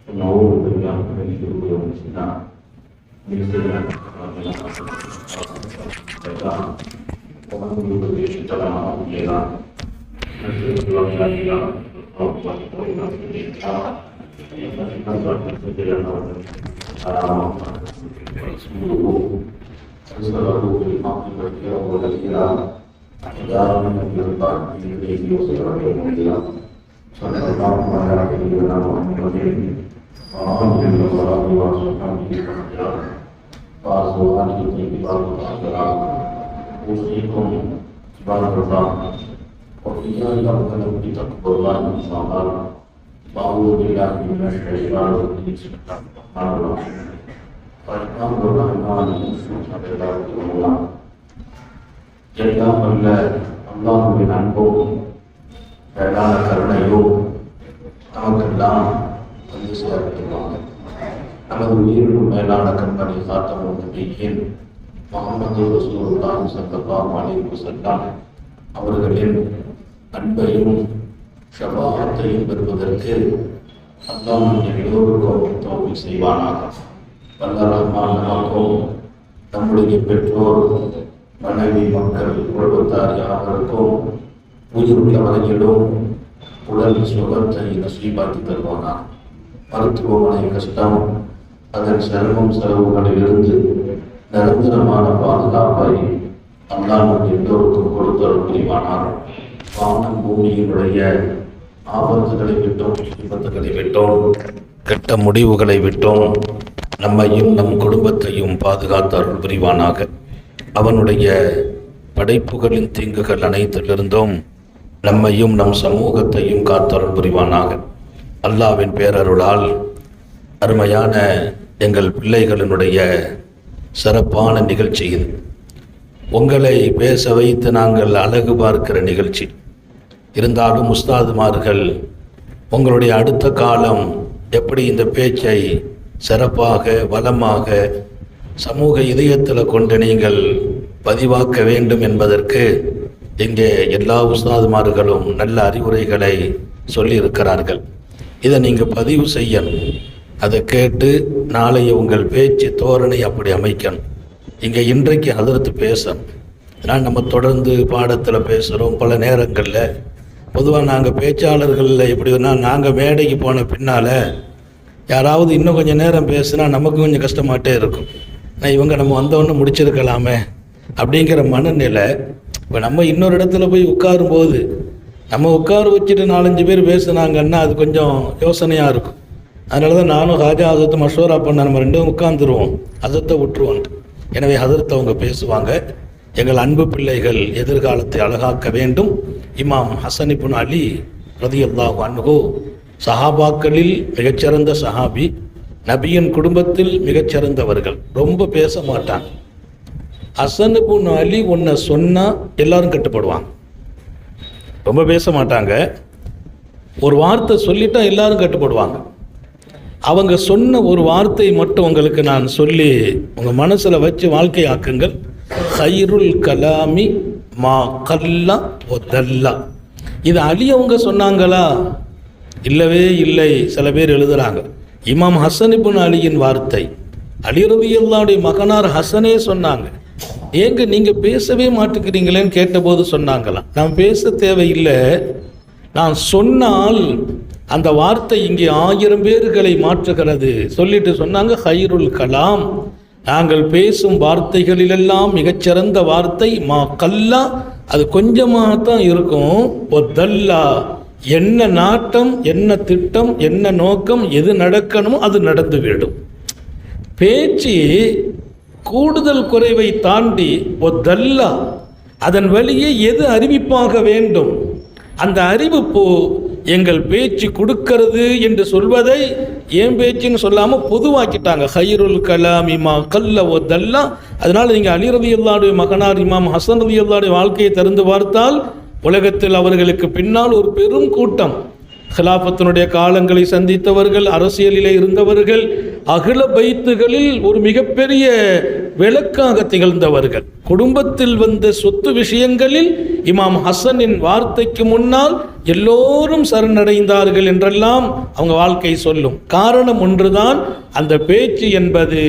ونعوذ بالله من شرور انفسنا ومن سيئات اعمالنا ومن يضلل فلا هادي له نشهد ان لا اله الا الله وحده لا شريك له ونشهد ان رسوله ارسله بالحق بشيرا ونذيرا وداعيا الى الله باذنه وسراجا منيرا صلى الله على سيدنا محمد وآله وصحبه وسلم وأزواجه الطيبات الطاهرات أوصيكم عباد الله وإياي أولا بتقوى الله تعالى وأعوذ بالله من الشيطان الرجيم بسم الله الرحمن الرحيم فالحمد الرحمن الرحيم எல்லாம் அல்ல அல்லாஹ்வின் அன்பும் மேலான கருணையும் நமக்கெல்லாம் வந்து சேர்த்துவாங்க. நமது உயிரினும் மேலான கண்மணி காத்தமும் நபியின் முஹம்மது ரசூலுல்லாஹி ஸல்லல்லாஹு அலைஹி வஸல்லம் அவர்களின் அன்பையும் ஷஃபாஅத்தையும் பெறுவதற்கு அல்லாஹ் எல்லோருக்கும் தௌஃபீக் செய்வானாக. வல்ல ரஹ்மான் நமக்கும் நம்முடைய பெற்றோர் மனைவி மக்கள் குடும்பத்தார் யாவருக்கும் உயிருள்ள வரையிலும் உடல் சுகத்தை நசீபாக்கி தருவானார். மருத்துவமனை கஷ்டம் அதன் சிரமம் செலவுகளிலிருந்து நிரந்தரமான பாதுகாப்பை அல்லாஹ் எல்லோருக்கும் கொடுத்தல் புரிவானார். வானம் பூமியினுடைய ஆபத்துகளை விட்டோம், விபத்துகளை விட்டோம், கெட்ட முடிவுகளை விட்டோம் நம்மையும் நம் குடும்பத்தையும் பாதுகாத்து அருள் புரிவானாக. அவனுடைய படைப்புகளின் தீங்குகள் அனைத்திலிருந்தும் நம்மையும் நம் சமூகத்தையும் காத்தருள் புரிவானாக. அல்லாஹ்வின் பேரருளால் அருமையான எங்கள் பிள்ளைகளினுடைய சிறப்பான நிகழ்ச்சி இது. உங்களை பேச வைத்து நாங்கள் அழகு பார்க்கிற நிகழ்ச்சி இருந்தாலும் உஸ்தாதுமார்கள் உங்களுடைய அடுத்த காலம் எப்படி இந்த பேச்சை சிறப்பாக வளமாக சமூக இதயத்தில் கொண்டு நீங்கள் பதிவாக்க வேண்டும் என்பதற்கு இங்கே எல்லா உஸ்தாதுமார்களும் நல்ல அறிவுரைகளை சொல்லியிருக்கிறார்கள். இதை நீங்கள் பதிவு செய்யணும். அதை கேட்டு நாளைய உங்கள் பேச்சு தோரணை அப்படி அமைக்கணும். இங்கே இன்றைக்கு ஹதரத்து பேசணும். அதனால் நம்ம தொடர்ந்து பாடத்தில் பேசுகிறோம். பல நேரங்களில் பொதுவாக நாங்கள் பேச்சாளர்களில் எப்படின்னா நாங்கள் மேடைக்கு போன பின்னால் யாராவது இன்னும் கொஞ்சம் நேரம் பேசுனா நமக்கு கொஞ்சம் கஷ்டமாட்டே இருக்கும். இவங்க நம்ம வந்தவொன்னு முடிச்சிருக்கலாமே அப்படிங்கிற மனநிலை. இப்போ நம்ம இன்னொரு இடத்துல போய் உட்காரும்போது நம்ம உட்கார வச்சுட்டு 4-5 பேர் பேசுனாங்கன்னா அது கொஞ்சம் யோசனையாக இருக்கும். அதனால தான் நானும் ஹாஜா ஹசரத்தை மஷூரா பண்ண நம்ம ரெண்டும் உட்காந்துருவோம், ஹசரத்தை விட்டுருவோம். எனவே ஹசரத்தை அவங்க பேசுவாங்க. எங்கள் அன்பு பிள்ளைகள் எதிர்காலத்தை அழகாக்க வேண்டும். இமாம் ஹசன் இப்னு அலி ரலியல்லாஹு அன்ஹு சஹாபாக்களில் மிகச்சிறந்த சஹாபி, நபியின் குடும்பத்தில் மிகச்சிறந்தவர்கள். ரொம்ப பேச மாட்டாங்க. ஹசன் இப்னு அலி ஒன்றை சொன்னால் எல்லாரும் கட்டுப்படுவாங்க. ரொம்ப பேச மாட்டாங்க. ஒரு வார்த்தை சொல்லிட்டா எல்லாரும் கட்டுப்படுவாங்க. அவங்க சொன்ன ஒரு வார்த்தை மட்டும் உங்களுக்கு நான் சொல்லி உங்கள் மனசில் வச்சு வாழ்க்கையாக்குங்கள். ஹைருல் கலாமி மா கல்லா ஒதல்லா. இது அலி அவங்க சொன்னாங்களா? இல்லவே இல்லை. சில பேர் எழுதுகிறாங்க. இமாம் ஹசன் இப்னு அலியின் வார்த்தை. அலி ரலியல்லாஹுடைய மகனார் ஹசனே சொன்னாங்க. ஏங்க நீங்கள் பேசவே மாட்டேங்கிறீங்களேன்னு கேட்டபோது சொன்னாங்களாம், நான் பேச தேவையில்லை, நான் சொன்னால் அந்த வார்த்தை இங்கே 1000 பேர்களை மாற்றுகிறது சொல்லிட்டு சொன்னாங்க. ஹைருல் கலாம், நாங்கள் பேசும் வார்த்தைகளிலெல்லாம் மிகச்சிறந்த வார்த்தை மா கல்லா, அது கொஞ்சமாகத்தான் இருக்கும். ஒதல்லா, என்ன நாட்டம், என்ன திட்டம், என்ன நோக்கம், எது நடக்கணுமோ அது நடந்துவிடும். பேச்சு கூடுதல் குறைவை தாண்டி ஒதல்லா, அதன் வழியே எது அறிவிப்பாக வேண்டும் அந்த அறிவிப்பு எங்கள் பேச்சு கொடுக்கிறது என்று சொல்வதை ஏன் பேச்சுன்னு சொல்லாமல் பொதுவாக்கிட்டாங்க. ஹைருல் கலாம் இமா கல்ல ஒதல்லா. அதனால் நீங்கள் அலி ரலியல்லாஹுடைய மகனார் இமாம் ஹசன் ரலியல்லாஹுடைய வாழ்க்கையை திறந்து பார்த்தால் உலகத்தில் அவர்களுக்கு பின்னால் ஒரு பெரும் கூட்டம் ஹிலாஃபத்தினுடைய காலங்களை சந்தித்தவர்கள், அரசியலிலே இருந்தவர்கள், அகில பைத்துகளில் ஒரு மிகப்பெரிய விளக்காக திகழ்ந்தவர்கள். குடும்பத்தில் வந்த சொத்து விஷயங்களில் இமாம் ஹசனின் வார்த்தைக்கு முன்னால் எல்லோரும் சரணடைந்தார்கள் என்றெல்லாம் அவங்க வாழ்க்கை சொல்லும். காரணம் ஒன்றுதான், அந்த பேச்சு என்பது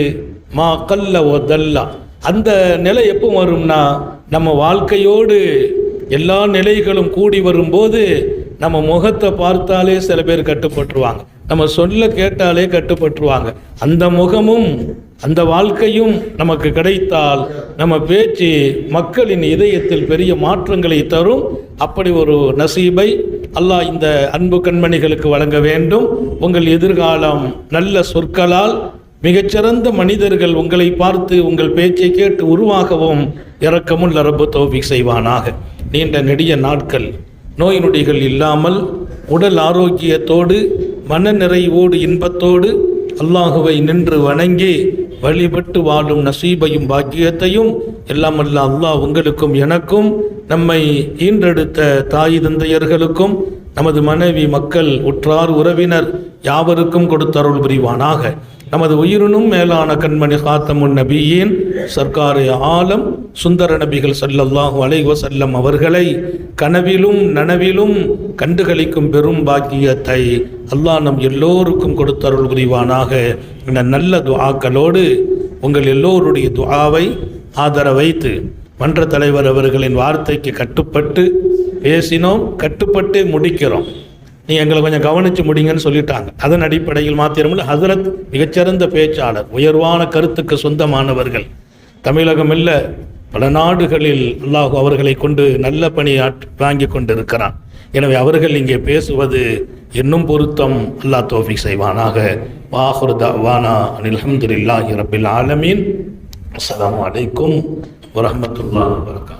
மா கல்ல ஒதல்லா. அந்த நிலை எப்போ வரும்னா, நம்ம வாழ்க்கையோடு எல்லா நிலைகளும் கூடி வரும்போது நம்ம முகத்தை பார்த்தாலே சில பேர் கட்டுப்பட்டுருவாங்க, நம்ம சொல்ல கேட்டாலே கட்டுப்பட்டுருவாங்க. அந்த முகமும் அந்த வாழ்க்கையும் நமக்கு கிடைத்தால் நம்ம பேச்சு மக்களின் இதயத்தில் பெரிய மாற்றங்களை தரும். அப்படி ஒரு நசீபை அல்லாஹ் இந்த அன்பு கண்மணிகளுக்கு வழங்க வேண்டும். உங்கள் எதிர்காலம் நல்ல சொற்களால் மிகச்சிறந்த மனிதர்கள் உங்களை பார்த்து உங்கள் பேச்சை கேட்டு உருவாகவும் இரக்கமுள்ள ரப்பு தௌஃபீக் செய்வானாக. நீண்ட நெடிய நாட்கள் நோய் நொடிகள் இல்லாமல் உடல் ஆரோக்கியத்தோடு மன நிறைவோடு இன்பத்தோடு அல்லாஹுவை நின்று வணங்கி வழிபட்டு வாழும் நசீபையும் பாக்கியத்தையும் எல்லாம் அல்ல அல்லாஹ் உங்களுக்கும் எனக்கும், நம்மை ஈன்றெடுத்த தாய் தந்தையர்களுக்கும், நமது மனைவி மக்கள் உற்றார் உறவினர் யாவருக்கும் கொடுத்தருள் புரிவானாக. நமது உயிரினும் மேலான கண்மணி காத்தமுன் நபியின் சர்க்காரே ஆலம் சுந்தர நபிகள் ஸல்லல்லாஹு அலைஹி வஸல்லம் அவர்களை கனவிலும் நனவிலும் கண்டுகளிக்கும் பெரும் பாக்கியத்தை அல்லாஹ் நம் எல்லோருக்கும் கொடுத்தருள் புரிவானாக. இந்த நல்ல துஆக்களோடு உங்கள் எல்லோருடைய துஆவை ஆதரவைத்து மன்ற தலைவர் அவர்களின் வார்த்தைக்கு கட்டுப்பட்டு பேசினோம், கட்டுப்பட்டு முடிக்கிறோம். நீ எங்களை கொஞ்சம் கவனித்து முடிங்கன்னு சொல்லிட்டாங்க. அதன் அடிப்படையில் மாத்திரமில்லை, ஹசரத் மிகச்சிறந்த பேச்சாளர், உயர்வான கருத்துக்கு சொந்தமானவர்கள். தமிழகம் இல்லை, பல நாடுகளில் அல்லாஹ் அவர்களை கொண்டு நல்ல பணி வாங்கி கொண்டிருக்கிறான். எனவே அவர்கள் இங்கே பேசுவது இன்னும் பொருத்தம். அல்லாஹ் தௌஃபீக் செய்வானாக. வாஹிரு தஅவானா அனில் ஹம்துலில்லாஹி ரப்பில் ஆலமீன். அஸ்ஸலாமு அலைக்கும் வரஹ்மத்துல்லாஹி வபரகாத்துஹு.